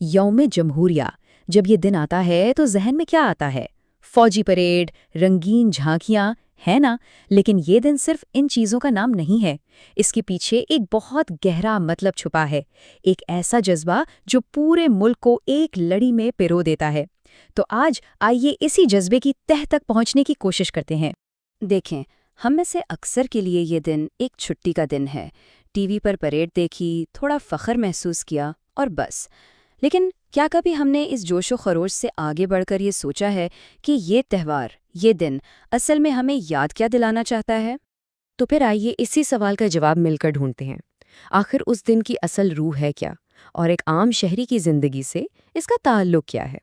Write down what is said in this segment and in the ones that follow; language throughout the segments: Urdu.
یوم جمہوریہ جب یہ دن آتا ہے تو ذہن میں کیا آتا ہے؟ فوجی پریڈ، رنگین جھانکیاں، ہے نا؟ لیکن یہ دن صرف ان چیزوں کا نام نہیں ہے۔ اس کے پیچھے ایک بہت گہرا مطلب چھپا ہے، ایک ایسا جذبہ جو پورے ملک کو ایک لڑی میں پرو دیتا ہے۔ تو آج آئیے اسی جذبے کی تہہ تک پہنچنے کی کوشش کرتے ہیں۔ دیکھیں، ہم میں سے اکثر کے لیے یہ دن ایک چھٹی کا دن ہے۔ ٹی وی پر پریڈ دیکھی، تھوڑا فخر محسوس کیا اور بس۔ لیکن کیا کبھی ہم نے اس جوش و خروش سے آگے بڑھ کر یہ سوچا ہے کہ یہ تہوار، یہ دن اصل میں ہمیں یاد کیا دلانا چاہتا ہے؟ تو پھر آئیے اسی سوال کا جواب مل کر ڈھونڈتے ہیں۔ آخر اس دن کی اصل روح ہے کیا، اور ایک عام شہری کی زندگی سے اس کا تعلق کیا ہے؟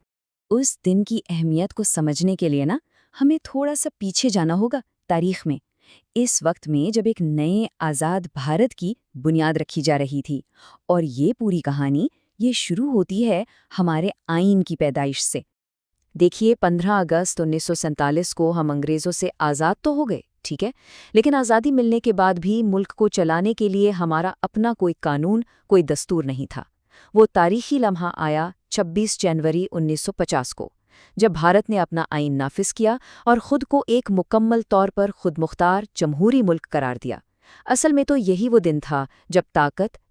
اس دن کی اہمیت کو سمجھنے کے لیے ہمیں تھوڑا سا پیچھے جانا ہوگا تاریخ میں، اس وقت میں جب ایک نئے آزاد بھارت کی بنیاد رکھی جا رہی تھی۔ اور یہ پوری کہانی یہ شروع ہوتی ہے ہمارے آئین کی پیدائش سے۔ دیکھیے، 15 اگست 1947 کو ہم انگریزوں سے آزاد تو ہو گئے، ٹھیک ہے، لیکن آزادی ملنے کے بعد بھی ملک کو چلانے کے لیے ہمارا اپنا کوئی قانون، کوئی دستور نہیں تھا۔ وہ تاریخی لمحہ آیا 26 جنوری 1950 کو، جب بھارت نے اپنا آئین نافذ کیا اور خود کو ایک مکمل طور پر خود مختار جمہوری ملک قرار دیا۔ اصل میں تو یہی وہ دن تھا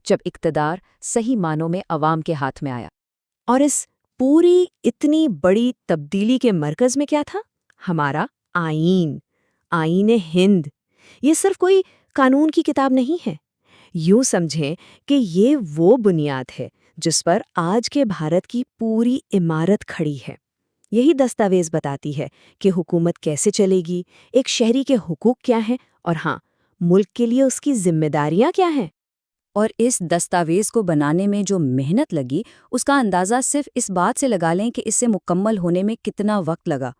جب اقتدار صحیح معنوں میں عوام کے ہاتھ میں آیا۔ اور اس پوری اتنی بڑی تبدیلی کے مرکز میں کیا تھا؟ ہمارا آئین، آئین ہند۔ یہ صرف کوئی قانون کی کتاب نہیں ہے، یوں سمجھیں کہ یہ وہ بنیاد ہے جس پر آج کے بھارت کی پوری عمارت کھڑی ہے۔ یہی دستاویز بتاتی ہے کہ حکومت کیسے چلے گی، ایک شہری کے حقوق کیا ہیں، اور ہاں، ملک کے لیے اس کی ذمہ داریاں کیا ہیں۔ اور اس دستاویز کو بنانے میں جو محنت لگی، اس کا اندازہ صرف اس بات سے لگا لیں کہ اسے مکمل ہونے میں کتنا وقت لگا۔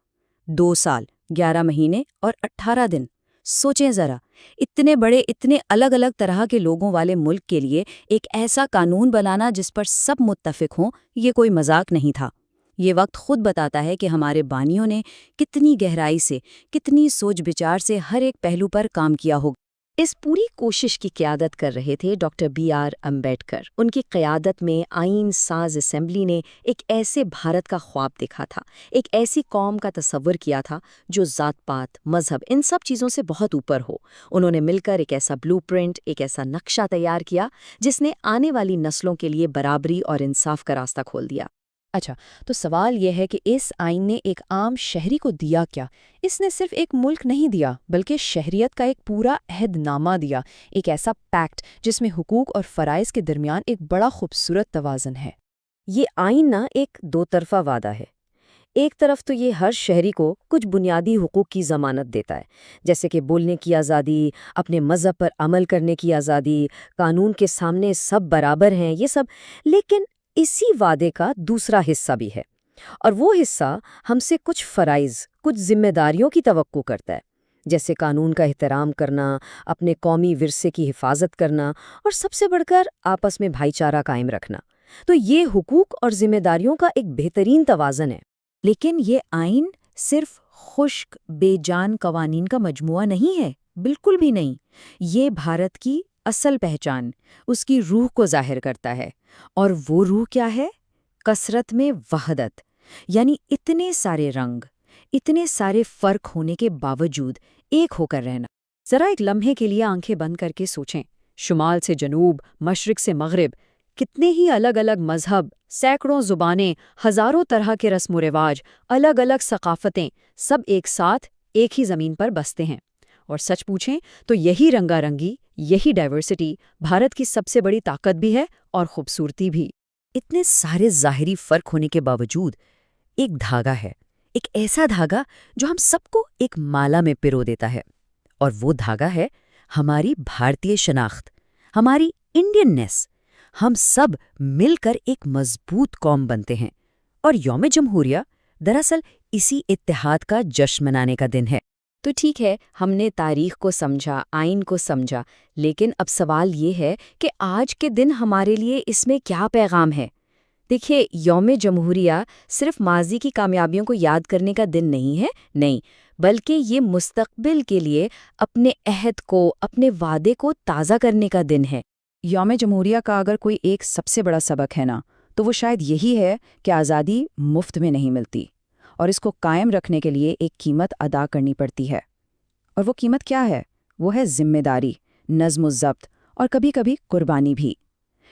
2 سال، 11 مہینے اور 18 دن۔ سوچیں ذرا، اتنے بڑے، اتنے الگ الگ طرح کے لوگوں والے ملک کے لیے ایک ایسا قانون بنانا جس پر سب متفق ہوں، یہ کوئی مذاق نہیں تھا۔ یہ وقت خود بتاتا ہے کہ ہمارے بانیوں نے کتنی گہرائی سے، کتنی سوچ بچار سے ہر ایک پہلو پر کام کیا ہوگا۔ اس پوری کوشش کی قیادت کر رہے تھے ڈاکٹر BR امبیڈکر۔ ان کی قیادت میں آئین ساز اسمبلی نے ایک ایسے بھارت کا خواب دیکھا تھا، ایک ایسی قوم کا تصور کیا تھا جو ذات پات، مذہب، ان سب چیزوں سے بہت اوپر ہو۔ انہوں نے مل کر ایک ایسا بلو پرنٹ، ایک ایسا نقشہ تیار کیا جس نے آنے والی نسلوں کے لیے برابری اور انصاف کا راستہ کھول دیا۔ اچھا، تو سوال یہ ہے کہ اس آئین نے ایک عام شہری کو دیا کیا؟ اس نے صرف ایک ملک نہیں دیا، بلکہ شہریت کا ایک پورا عہد نامہ دیا، ایک ایسا پیکٹ جس میں حقوق اور فرائض کے درمیان ایک بڑا خوبصورت توازن ہے۔ یہ آئین ایک دو طرفہ وعدہ ہے۔ ایک طرف تو یہ ہر شہری کو کچھ بنیادی حقوق کی ضمانت دیتا ہے، جیسے کہ بولنے کی آزادی، اپنے مذہب پر عمل کرنے کی آزادی، قانون کے سامنے سب برابر ہیں، یہ سب۔ لیکن اسی وعدے کا دوسرا حصہ بھی ہے، اور وہ حصہ ہم سے کچھ فرائض، کچھ ذمہ داریوں کی توقع کرتا ہے، جیسے قانون کا احترام کرنا، اپنے قومی ورثے کی حفاظت کرنا، اور سب سے بڑھ کر آپس میں بھائی چارہ قائم رکھنا۔ تو یہ حقوق اور ذمہ داریوں کا ایک بہترین توازن ہے۔ لیکن یہ آئین صرف خشک بے جان قوانین کا مجموعہ نہیں ہے، بالکل بھی نہیں۔ یہ بھارت کی اصل پہچان، اس کی روح کو ظاہر کرتا ہے۔ اور وہ روح کیا ہے؟ کثرت میں وحدت، یعنی اتنے سارے رنگ، اتنے سارے فرق ہونے کے باوجود ایک ہو کر رہنا۔ ذرا ایک لمحے کے لیے آنکھیں بند کر کے سوچیں، شمال سے جنوب، مشرق سے مغرب، کتنے ہی الگ الگ مذہب، سینکڑوں زبانیں، ہزاروں طرح کے رسم و رواج، الگ الگ ثقافتیں، سب ایک ساتھ ایک ہی زمین پر بستے ہیں۔ اور سچ پوچھیں تو یہی رنگا رنگی، یہی ڈائیورسٹی بھارت کی سب سے بڑی طاقت بھی ہے اور خوبصورتی بھی۔ اتنے سارے ظاہری فرق ہونے کے باوجود ایک دھاگا ہے، ایک ایسا دھاگا جو ہم سب کو ایک مالا میں پرو دیتا ہے، اور وہ دھاگا ہے ہماری بھارتی شناخت، ہماری انڈیننیس۔ ہم سب مل کر ایک مضبوط قوم بنتے ہیں، اور یوم جمہوریہ دراصل اسی اتحاد کا جشن منانے کا دن ہے۔ تو ٹھیک ہے، ہم نے تاریخ کو سمجھا، آئین کو سمجھا، لیکن اب سوال یہ ہے کہ آج کے دن ہمارے لیے اس میں کیا پیغام ہے؟ دیکھیے، یوم جمہوریہ صرف ماضی کی کامیابیوں کو یاد کرنے کا دن نہیں ہے، نہیں، بلکہ یہ مستقبل کے لیے اپنے عہد کو، اپنے وعدے کو تازہ کرنے کا دن ہے۔ یوم جمہوریہ کا اگر کوئی ایک سب سے بڑا سبق ہے تو تو وہ شاید یہی ہے کہ آزادی مفت میں نہیں ملتی اور اس کو قائم رکھنے کے لیے ایک قیمت ادا کرنی پڑتی ہے۔ اور وہ قیمت کیا ہے؟ وہ ہے ذمہ داری، نظم و ضبط اور کبھی کبھی قربانی بھی۔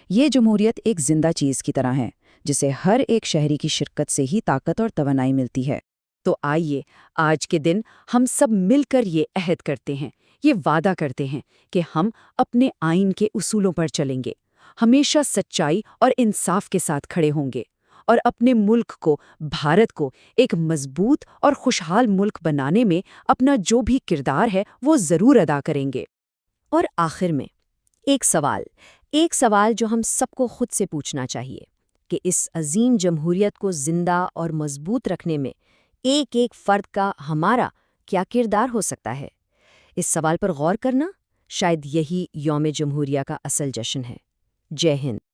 یہ جمہوریت ایک زندہ چیز کی طرح ہے جسے ہر ایک شہری کی شرکت سے ہی طاقت اور توانائی ملتی ہے۔ تو آئیے آج کے دن ہم سب مل کر یہ عہد کرتے ہیں، یہ وعدہ کرتے ہیں کہ ہم اپنے آئین کے اصولوں پر چلیں گے، ہمیشہ سچائی اور انصاف کے ساتھ کھڑے ہوں گے اور اپنے ملک کو، بھارت کو ایک مضبوط اور خوشحال ملک بنانے میں اپنا جو بھی کردار ہے وہ ضرور ادا کریں گے۔ اور آخر میں ایک سوال جو ہم سب کو خود سے پوچھنا چاہیے کہ اس عظیم جمہوریت کو زندہ اور مضبوط رکھنے میں ایک ایک فرد کا ہمارا کیا کردار ہو سکتا ہے؟ اس سوال پر غور کرنا شاید یہی یوم جمہوریہ کا اصل جشن ہے۔ جے ہند۔